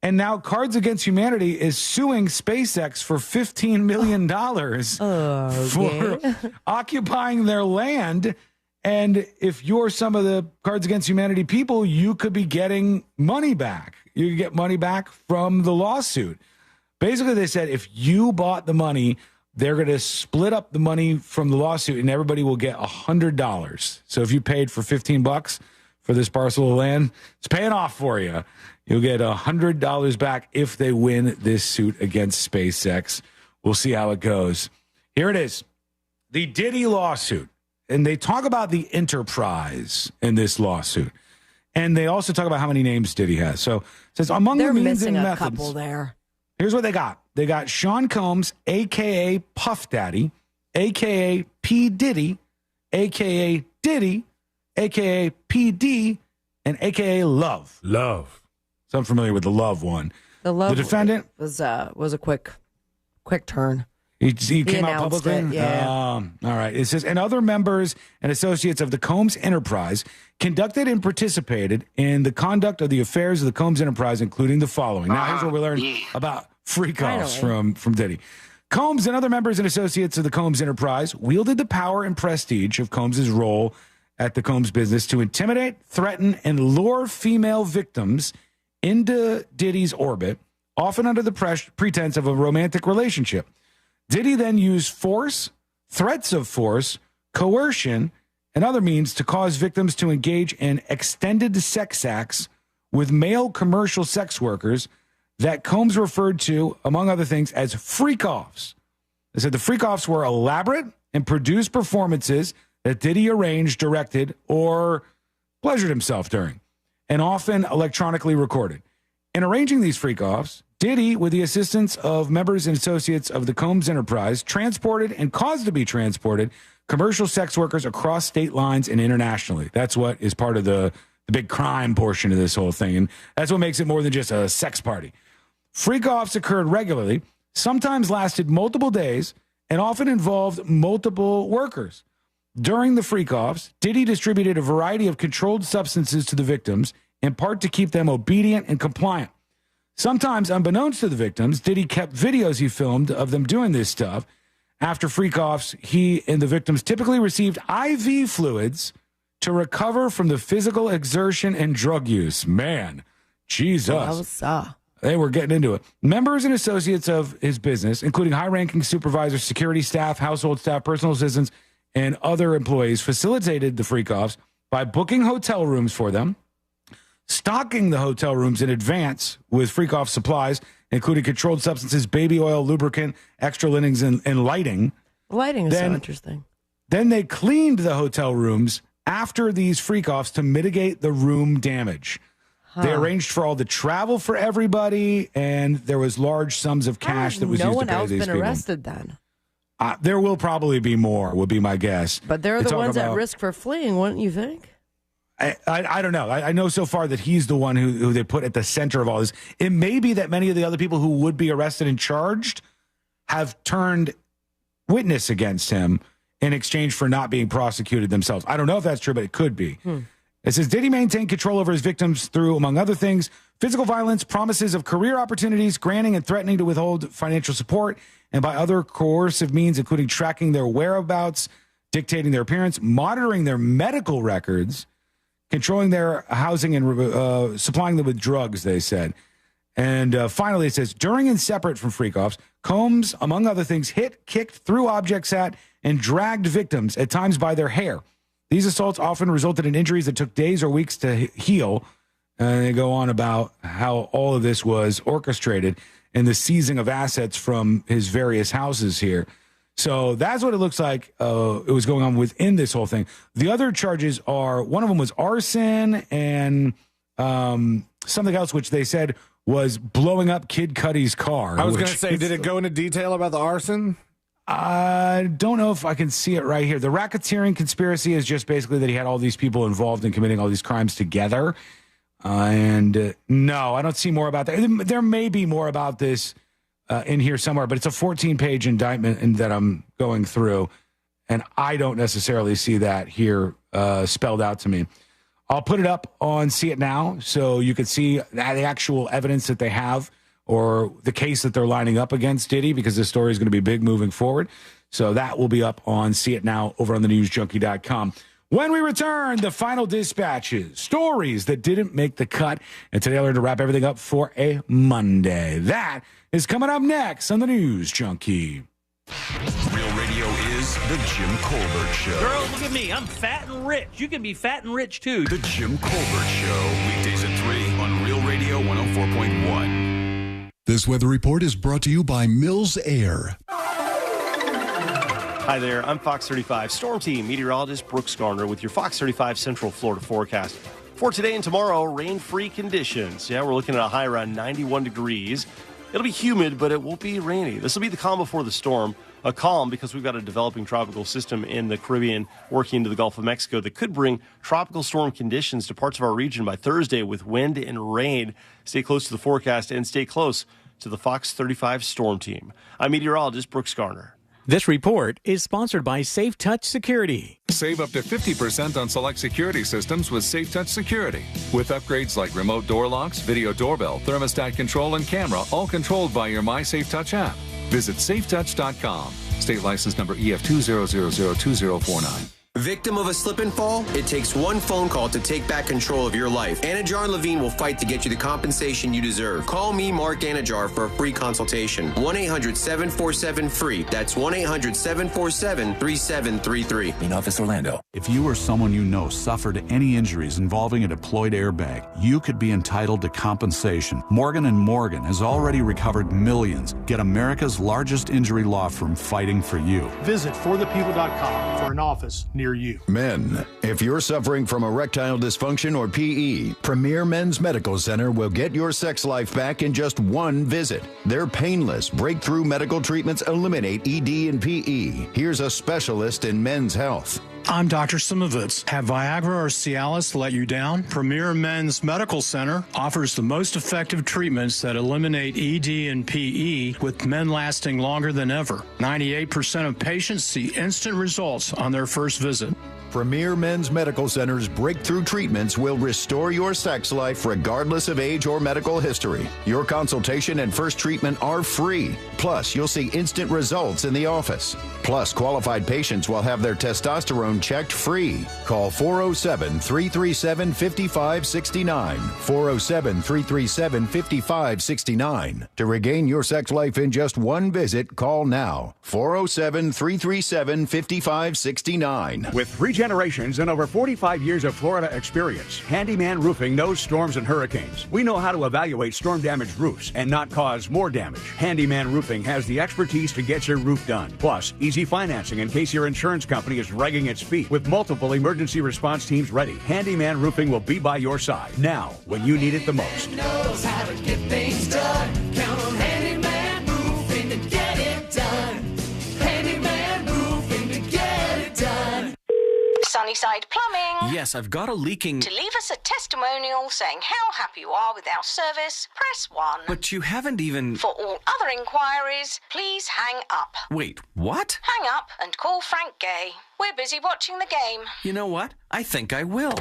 And now Cards Against Humanity is suing SpaceX for $15 million for occupying their land. And if you're some of the Cards Against Humanity people, you could be getting money back. You could get money back from the lawsuit. Basically, they said if you bought the money, they're going to split up the money from the lawsuit and everybody will get $100. So if you paid for $15 for this parcel of land, it's paying off for you. You'll get $100 back if they win this suit against SpaceX. We'll see how it goes. Here it is. The Diddy lawsuit. And they talk about the enterprise in this lawsuit. And they also talk about how many names Diddy has. So it says among They're the means missing and a methods. couple there. Here's what they got. They got Sean Combs, a.k.a. Puff Daddy, a.k.a. P. Diddy, a.k.a. Diddy, a.k.a. PD, and a.k.a. Love. Love. So I'm familiar with the Love one. The Love The defendant was a quick turn. He came out announced publicly? it, yeah. All right. It says, and other members and associates of the Combs Enterprise conducted and participated in the conduct of the affairs of the Combs Enterprise, including the following. Now, here's what we learned about freak-offs from Diddy. Combs and other members and associates of the Combs Enterprise wielded the power and prestige of Combs' role at the Combs business to intimidate, threaten, and lure female victims into Diddy's orbit, often under the pretense of a romantic relationship. Diddy then used force, threats of force, coercion, and other means to cause victims to engage in extended sex acts with male commercial sex workers that Combs referred to, among other things, as freak-offs. They said the freak-offs were elaborate and produced performances that Diddy arranged, directed, or pleasured himself during, and often electronically recorded. In arranging these freak-offs, Diddy, with the assistance of members and associates of the Combs Enterprise, transported and caused to be transported commercial sex workers across state lines and internationally. That's what is part of the big crime portion of this whole thing. And that's what makes it more than just a sex party. Freak-offs occurred regularly, sometimes lasted multiple days, and often involved multiple workers. During the freak-offs, Diddy distributed a variety of controlled substances to the victims, in part to keep them obedient and compliant. Sometimes, unbeknownst to the victims, Diddy kept videos he filmed of them doing this stuff. After freak-offs, he and the victims typically received IV fluids to recover from the physical exertion and drug use. Man, Jesus. They were getting into it. Members and associates of his business, including high-ranking supervisors, security staff, household staff, personal assistants, and other employees, facilitated the freak-offs by booking hotel rooms for them, stocking the hotel rooms in advance with freak-off supplies, including controlled substances, baby oil, lubricant, extra linens, and lighting. Lighting is so interesting. Then they cleaned the hotel rooms after these freak-offs to mitigate the room damage. They arranged for all the travel for everybody, and there was large sums of cash that was used to pay these people. No one else been arrested then. There will probably be more, would be my guess. But they're the ones at risk for fleeing, wouldn't you think? I don't know. I know so far that he's the one who they put at the center of all this. It may be that many of the other people who would be arrested and charged have turned witness against him in exchange for not being prosecuted themselves. I don't know if that's true, but it could be. It says, Diddy maintained control over his victims through, among other things, physical violence, promises of career opportunities, granting and threatening to withhold financial support, and by other coercive means, including tracking their whereabouts, dictating their appearance, monitoring their medical records, controlling their housing, and supplying them with drugs, they said. And finally, it says, during and separate from freak-offs, Combs, among other things, hit, kicked, threw objects at, and dragged victims, at times by their hair. These assaults often resulted in injuries that took days or weeks to heal. And they go on about how all of this was orchestrated and the seizing of assets from his various houses here. So that's what it looks like it was going on within this whole thing. The other charges are, one of them was arson and something else, which they said was blowing up Kid Cudi's car. I was going to say, did it go into detail about the arson? I don't know if I can see it right here. The racketeering conspiracy is just basically that he had all these people involved in committing all these crimes together. No, I don't see more about that. There may be more about this in here somewhere, but it's a 14-page indictment that I'm going through, and I don't necessarily see that here spelled out to me. I'll put it up on See It Now so you can see the actual evidence that they have or the case that they're lining up against Diddy, because this story is going to be big moving forward. So that will be up on See It Now over on thenewsjunkie.com. When we return, the final dispatches, stories that didn't make the cut. And today I learned to wrap everything up for a Monday. That is coming up next on the News Junkie. Real Radio is the Jim Colbert Show. Girl, look at me. I'm fat and rich. You can be fat and rich, too. The Jim Colbert Show. Weekdays at 3 on Real Radio 104.1. This weather report is brought to you by Mills Air. Hi there, I'm Fox 35 Storm Team meteorologist Brooks Garner with your Fox 35 Central Florida forecast. For today and tomorrow, rain-free conditions. Yeah, we're looking at a high around 91 degrees. It'll be humid, but it won't be rainy. This will be the calm before the storm. A calm because we've got a developing tropical system in the Caribbean working into the Gulf of Mexico that could bring tropical storm conditions to parts of our region by Thursday with wind and rain. Stay close to the forecast and stay close to the Fox 35 Storm Team. I'm meteorologist Brooks Garner. This report is sponsored by Safe Touch Security. Save up to 50% on select security systems with Safe Touch Security. With upgrades like remote door locks, video doorbell, thermostat control, and camera, all controlled by your My Safe Touch app. Visit safetouch.com. State license number EF200002049. Victim of a slip and fall? It takes one phone call to take back control of your life. Anajar and Levine will fight to get you the compensation you deserve. Call me, Mark Anajar, for a free consultation. 1-800-747-FREE. That's 1-800-747-3733. In Office Orlando. If you or someone you know suffered any injuries involving a deployed airbag, you could be entitled to compensation. Morgan & Morgan has already recovered millions. Get America's largest injury law firm fighting for you. Visit forthepeople.com for an office near you. Men, if you're suffering from erectile dysfunction or PE, Premier Men's Medical Center will get your sex life back in just one visit. Their painless, breakthrough medical treatments eliminate ED and PE. Here's a specialist in men's health. I'm Dr. Simovitz. Have Viagra or Cialis let you down? Premier Men's Medical Center offers the most effective treatments that eliminate ED and PE, with men lasting longer than ever. 98% of patients see instant results on their first visit. Premier Men's Medical Center's breakthrough treatments will restore your sex life regardless of age or medical history. Your consultation and first treatment are free. Plus, you'll see instant results in the office. Plus, qualified patients will have their testosterone checked free. Call 407-337-5569. 407-337-5569. To regain your sex life in just one visit, call now. 407-337-5569. With 3 generations and over 45 years of Florida experience, Handyman Roofing knows storms and hurricanes. We know how to evaluate storm-damaged roofs and not cause more damage. Handyman Roofing has the expertise to get your roof done. Plus, easy financing in case your insurance company is dragging its feet. With multiple emergency response teams ready, Handyman Roofing will be by your side now when you need it the most. Knows how to get things done. Count on Handyman Roofing to get it done. Handyman Roofing to get it done. Sunnyside Plumbing. Yes, I've got a leaking... To leave us a testimonial saying how happy you are with our service, press 1. But you haven't even... For all other inquiries, please hang up. Wait, what? Hang up and call Frank Gay. We're busy watching the game. You know what? I think I will.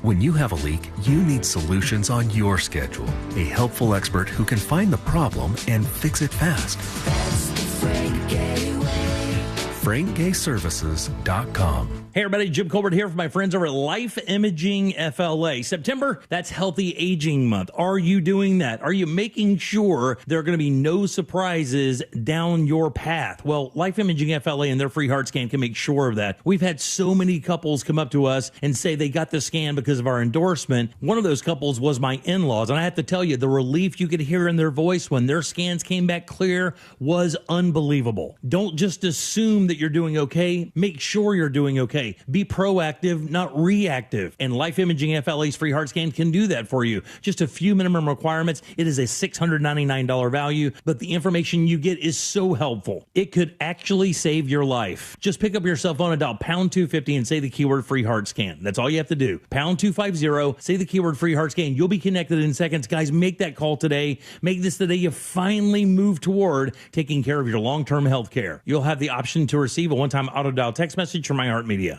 When you have a leak, you need solutions on your schedule. A helpful expert who can find the problem and fix it fast. That's the Frank Gay way. frankgayservices.com. Hey everybody, Jim Colbert here for my friends over at Life Imaging FLA. September, that's Healthy Aging Month. Are you doing that? Are you making sure there are going to be no surprises down your path? Well, Life Imaging FLA and their free heart scan can make sure of that. We've had so many couples come up to us and say they got the scan because of our endorsement. One of those couples was my in-laws, and I have to tell you, the relief you could hear in their voice when their scans came back clear was unbelievable. Don't just assume that you're doing okay. Make sure you're doing okay. Be proactive, not reactive. And Life Imaging FLA's free heart scan can do that for you. Just a few minimum requirements. It is a $699 value, but the information you get is so helpful. It could actually save your life. Just pick up your cell phone and dial pound 250 and say the keyword free heart scan. That's all you have to do. Pound 250, say the keyword free heart scan. You'll be connected in seconds. Guys, make that call today. Make this the day you finally move toward taking care of your long-term health care. You'll have the option to receive a one-time auto-dial text message from iHeartMedia.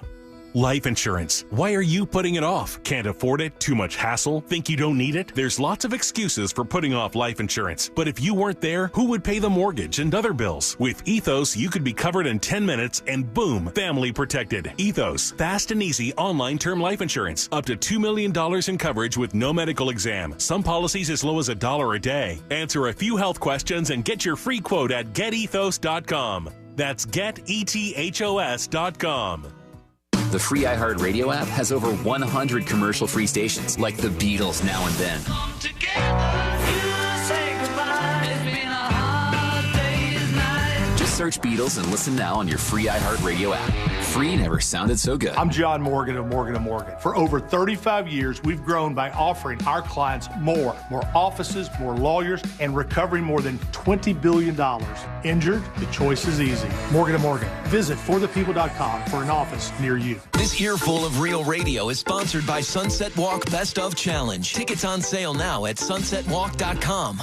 Life insurance. Why are you putting it off? Can't afford it? Too much hassle? Think you don't need it? There's lots of excuses for putting off life insurance. But if you weren't there, who would pay the mortgage and other bills? With Ethos, you could be covered in 10 minutes and boom, family protected. Ethos, fast and easy online term life insurance. Up to $2 million in coverage with no medical exam. Some policies as low as $1 a day. Answer a few health questions and get your free quote at getethos.com. That's getethos.com. The free iHeartRadio app has over 100 commercial-free stations, like the Beatles Now and Then. Just search Beatles and listen now on your free iHeartRadio app. Free never sounded so good. I'm John Morgan of Morgan & Morgan. For over 35 years, we've grown by offering our clients more offices, more lawyers, and recovering more than $20 billion. Injured? The choice is easy. Morgan & Morgan. Visit forthepeople.com for an office near you. This earful of real radio is sponsored by Sunset Walk Best of Challenge. Tickets on sale now at sunsetwalk.com.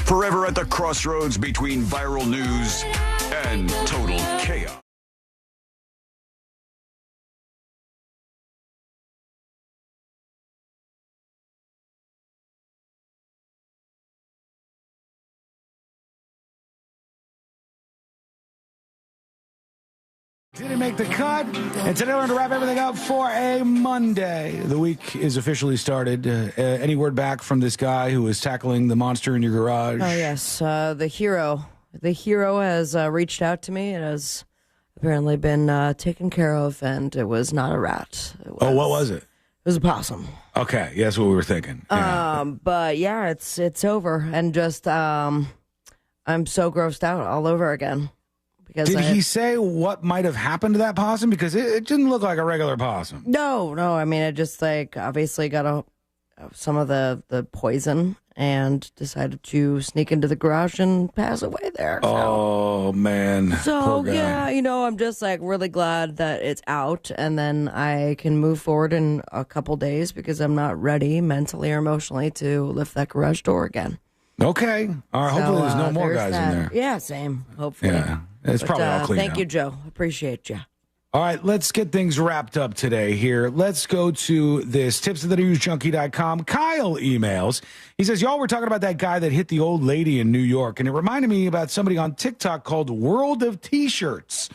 Forever at the crossroads between viral news and total chaos. Didn't make the cut, and today we're going to wrap everything up for a Monday. The week is officially started. Any word back from this guy who was tackling the monster in your garage? Oh, yes. The hero. The hero has reached out to me and has apparently been taken care of, and it was not a rat. What was it? It was a possum. Okay, yeah, that's what we were thinking. Yeah. But yeah, it's over, and just I'm so grossed out all over again. Did he say what might have happened to that possum? Because it didn't look like a regular possum. No. I mean, it just obviously got some of the poison and decided to sneak into the garage and pass away there. So. Oh man. So yeah, I'm just really glad that it's out, and then I can move forward in a couple days because I'm not ready mentally or emotionally to lift that garage door again. Okay. All right. Hopefully there's no more guys in there. Yeah, same. Hopefully. Yeah. It's probably all clean. Thank you, Joe. Appreciate you. All right, let's get things wrapped up today here. Let's go to this tipsofthenewsjunkie.com. Kyle emails. He says, y'all were talking about that guy that hit the old lady in New York, and it reminded me about somebody on TikTok called World of T-Shirts.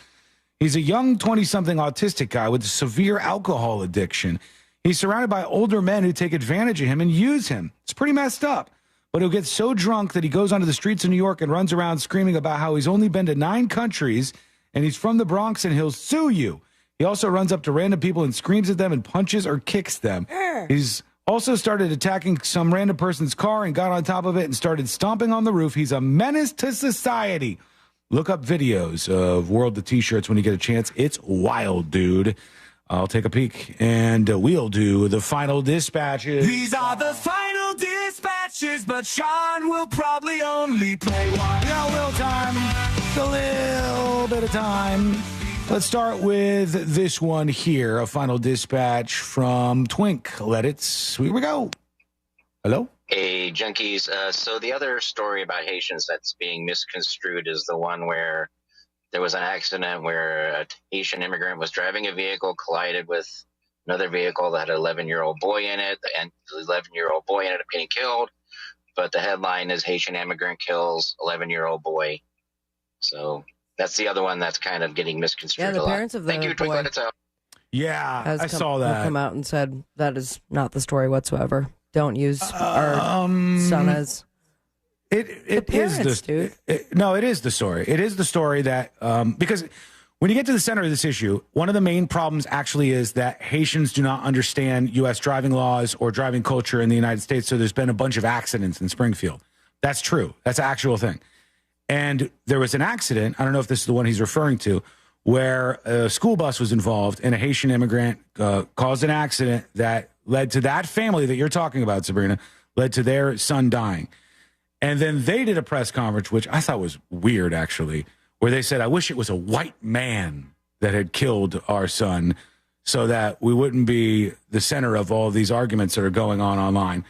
He's a young 20-something autistic guy with a severe alcohol addiction. He's surrounded by older men who take advantage of him and use him. It's pretty messed up. But he'll get so drunk that he goes onto the streets of New York and runs around screaming about how he's only been to 9 countries and he's from the Bronx and he'll sue you. He also runs up to random people and screams at them and punches or kicks them. He's also started attacking some random person's car and got on top of it and started stomping on the roof. He's a menace to society. Look up videos of World of T-Shirts when you get a chance. It's wild, dude. I'll take a peek, and we'll do the final dispatches. These are the final dispatches, but Sean will probably only play one. We got a little time, a little bit of time. Let's start with this one here, a final dispatch from Twink. Here we go. Hello? Hey, junkies. So the other story about Haitians that's being misconstrued is the one where there was an accident where a Haitian immigrant was driving a vehicle, collided with another vehicle that had an 11-year-old boy in it, and the 11-year-old boy ended up getting killed. but the headline is Haitian immigrant kills 11-year-old boy. So that's the other one that's kind of getting misconstrued Yeah, the a lot. parents of the Thank you, boy Twinkle. It's out. Yeah, I saw that. Have come out and said that is not the story whatsoever. Don't use our son as. It is the dude. No, it is the story. It is the story that because when you get to the center of this issue, one of the main problems actually is that Haitians do not understand U.S. driving laws or driving culture in the United States. So there's been a bunch of accidents in Springfield. That's true. That's an actual thing. And there was an accident. I don't know if this is the one he's referring to, where a school bus was involved and a Haitian immigrant caused an accident that led to that family that you're talking about, Sabrina, led to their son dying. And then they did a press conference, which I thought was weird, actually, where they said, I wish it was a white man that had killed our son so that we wouldn't be the center of all these arguments that are going on online.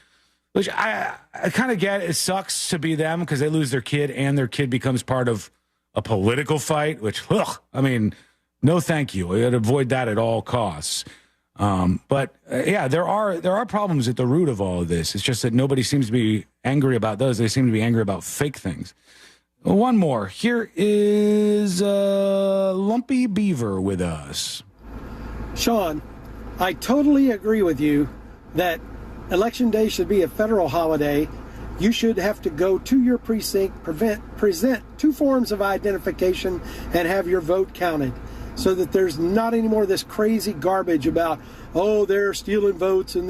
Which I kind of get. It sucks to be them because they lose their kid and their kid becomes part of a political fight, which, I mean, no thank you. We got to avoid that at all costs. But yeah, there are problems at the root of all of this. It's just that nobody seems to be angry about those. They seem to be angry about fake things. One more. Here is Lumpy Beaver with us. Sean, I totally agree with you that Election Day should be a federal holiday. You should have to go to your precinct, present 2 forms of identification, and have your vote counted, so that there's not any more of this crazy garbage about, oh, they're stealing votes and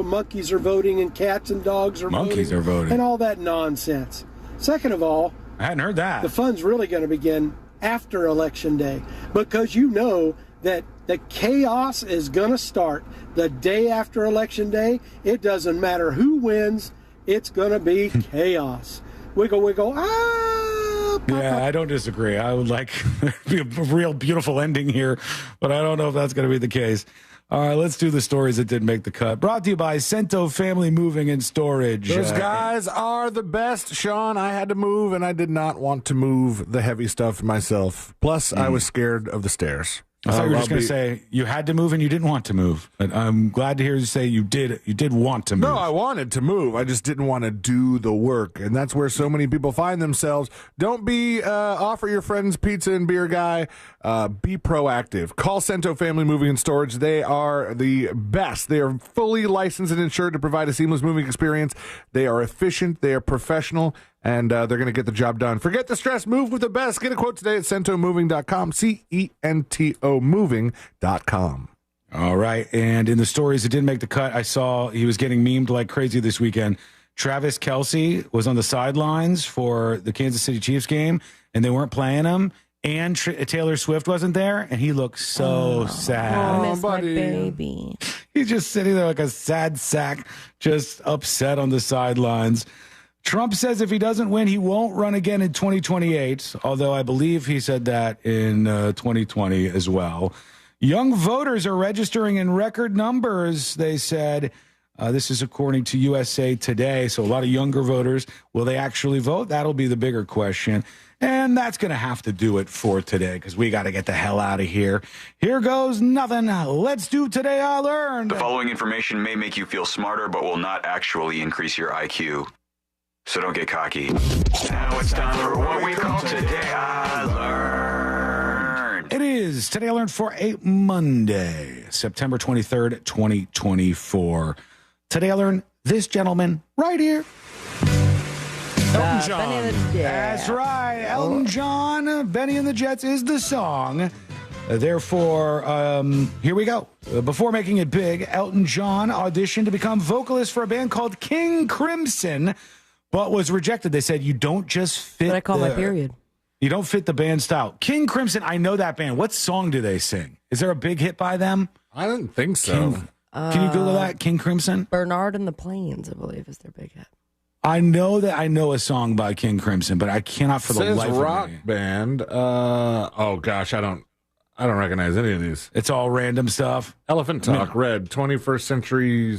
monkeys are voting and cats and dogs are voting, and all that nonsense. Second of all, I hadn't heard that. The fun's really going to begin after Election Day, because you know that the chaos is going to start the day after Election Day. It doesn't matter who wins. It's going to be chaos. Wiggle, wiggle, ah! Yeah, I don't disagree. I would like be a real beautiful ending here, but I don't know if that's going to be the case. All right, let's do the stories that didn't make the cut. Brought to you by Cento Family Moving and Storage. Those guys are the best, Sean. I had to move, and I did not want to move the heavy stuff myself. Plus, I was scared of the stairs. I thought you were just going to say you had to move and you didn't want to move. But I'm glad to hear you say you did want to move. No, I wanted to move. I just didn't want to do the work. And that's where so many people find themselves. Don't be offer your friends pizza and beer guy. Be proactive. Call Cento Family Moving and Storage. They are the best. They are fully licensed and insured to provide a seamless moving experience. They are efficient. They are professional. And they're going to get the job done. Forget the stress. Move with the best. Get a quote today at centomoving.com. CENTO moving.com. All right. And in the stories that didn't make the cut, I saw he was getting memed like crazy this weekend. Travis Kelce was on the sidelines for the Kansas City Chiefs game, and they weren't playing him. And Taylor Swift wasn't there, and he looked so sad. I miss my baby. He's just sitting there like a sad sack, just upset on the sidelines. Trump says if he doesn't win, he won't run again in 2028, although I believe he said that in 2020 as well. Young voters are registering in record numbers, they said. This is according to USA Today. So a lot of younger voters. Will they actually vote? That'll be the bigger question. And that's going to have to do it for today because we got to get the hell out of here. Here goes nothing. Let's do Today I Learned. The following information may make you feel smarter, but will not actually increase your IQ. So don't get cocky. Now it's time for what we call Today I Learned. It is Today I Learned for a Monday, September 23rd, 2024. Today I learned this gentleman right here. Elton John. Benny and the Jets. That's right. Elton John, Benny and the Jets is the song. Therefore, here we go. Before making it big, Elton John auditioned to become vocalist for a band called King Crimson, but was rejected. They said, you don't just fit. But I call my period. You don't fit the band style. King Crimson, I know that band. What song do they sing? Is there a big hit by them? I didn't think so. Can you Google that? King Crimson? Bernard and the Plains, I believe, is their big hit. I know that I know a song by King Crimson, but I cannot for the life of me. Rock band. Oh gosh, I don't recognize any of these. It's all random stuff. Elephant Talk, Red, 21st Century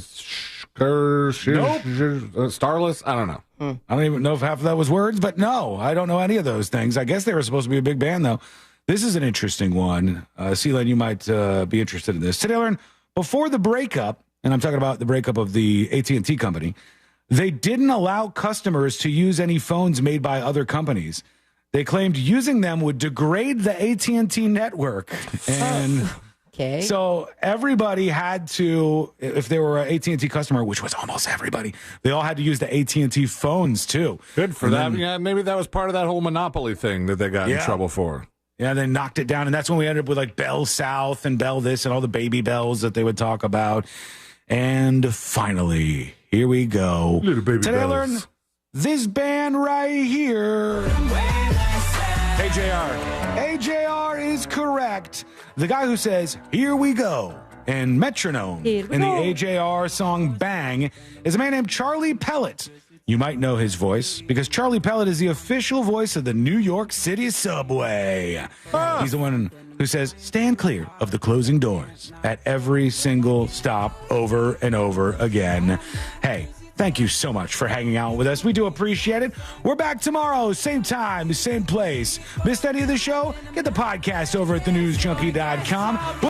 Starless. I don't know. I don't even know if half of that was words, but no, I don't know any of those things. I guess they were supposed to be a big band, though. This is an interesting one. Celine, you might be interested in this. Today I learned before the breakup, and I'm talking about the breakup of the AT&T company, They didn't allow customers to use any phones made by other companies. They claimed using them would degrade the AT&T network. And okay. So everybody had to, if they were an AT&T customer, which was almost everybody, they all had to use the AT&T phones too. Good for them. Yeah, maybe that was part of that whole monopoly thing that they got in trouble for. Yeah, they knocked it down. And that's when we ended up with like Bell South and Bell this and all the baby bells that they would talk about. And finally, here we go. Little baby Today bells. I learned this band right here. AJR is correct. The guy who says, "Here we go," and metronome in the AJR song Bang is a man named Charlie Pellet. You might know his voice because Charlie Pellet is the official voice of the New York City subway. He's the one who says, "Stand clear of the closing doors" at every single stop over and over again. Hey, thank you so much for hanging out with us. We do appreciate it. We're back tomorrow, same time, same place. Missed any of the show? Get the podcast over at thenewsjunkie.com.